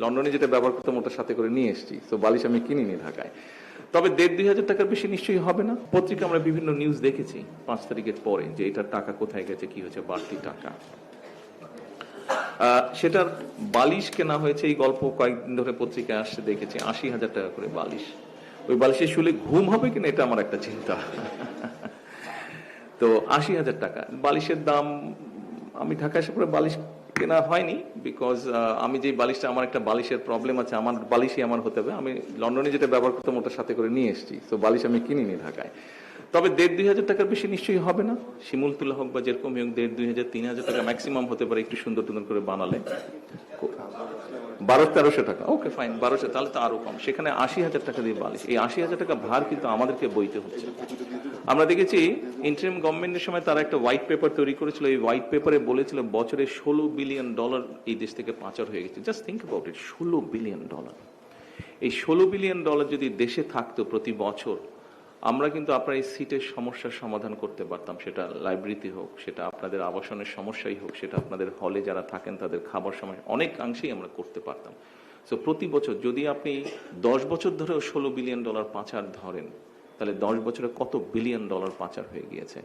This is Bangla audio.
লন্ডনে যেটা ব্যবহার করতাম ওটার সাথে করে নিয়ে এসেছি, তো বালিশ আমি কিনিনি ঢাকায়। তবে ১,৫০০ টাকার বেশি নিশ্চয়ই হবে না। পত্রিকা আমরা বিভিন্ন নিউজ দেখেছি ৫ তারিখের পরে যে এটার টাকা কোথায় গেছে, কি হয়েছে, বাড়তি টাকা। সেটার বালিশ কেনা হয়েছে, এই গল্প কয়েকদিন ধরে পত্রিকায় আসছে, দেখেছি ৮০,০০০ টাকা করে বালিশ। ওই বালিশে শুলে ঘুম হবে কিনা এটা আমার একটা চিন্তা। তো ৮০,০০০ টাকা বালিশের দাম। আমি ঢাকা এসে পরে বালিশ কেনা হয়নি, বিকজ আমি যে বালিশটা, আমার একটা বালিশের প্রবলেম আছে, আমার বালিশই আমার হতে হবে। আমি লন্ডনে যেটা ব্যবহার করতাম ওটার সাথে করে নিয়ে এসেছি, তো বালিশ আমি কিনিনি ঢাকায়। তবে ১,৫০০ টাকার বেশি নিশ্চয়ই হবে না। শিমুল তুলা হোক বা যেরকম হোক, ১,৫০০, ৩,০০০ টাকা ম্যাক্সিমাম হতে পারে, একটু সুন্দর সুন্দর করে বানালে। ১২00-১৩00 টাকা, ওকে ফাইন, ১২00, তাহলে তো আরো কম। সেখানে ৮০,০০০ টাকা দিয়ে বালিশ, এই ৮০,০০০ টাকা ভার কিন্তু আমাদেরকে বইতে হচ্ছে। আমরা দেখেছি ইন্টারিম গভর্নমেন্টের সময় তারা একটা হোয়াইট পেপার তৈরি করেছিল। এই হোয়াইট পেপারে বলেছিল বছরে $16 বিলিয়ন এই দেশ থেকে পাচার হয়ে গেছে। Just think about it, $16 billion. এই $16 বিলিয়ন যদি দেশে থাকতো প্রতি বছর, আমরা কিন্তু আপনার এই সিটের সমস্যার সমাধান করতে পারতাম। সেটা লাইব্রেরিতে হোক, সেটা আপনাদের আবাসনের সমস্যাই হোক, সেটা আপনাদের হলে যারা থাকেন তাদের খাবার সমস্যা, অনেকাংশেই আমরা করতে পারতাম। সো প্রতি বছর যদি আপনি 10 বছর ধরেও $16 বিলিয়ন পাচার ধরেন, তাহলে 10 বছরে কত $1 বিলিয়ন পাচার হয়ে গিয়েছে।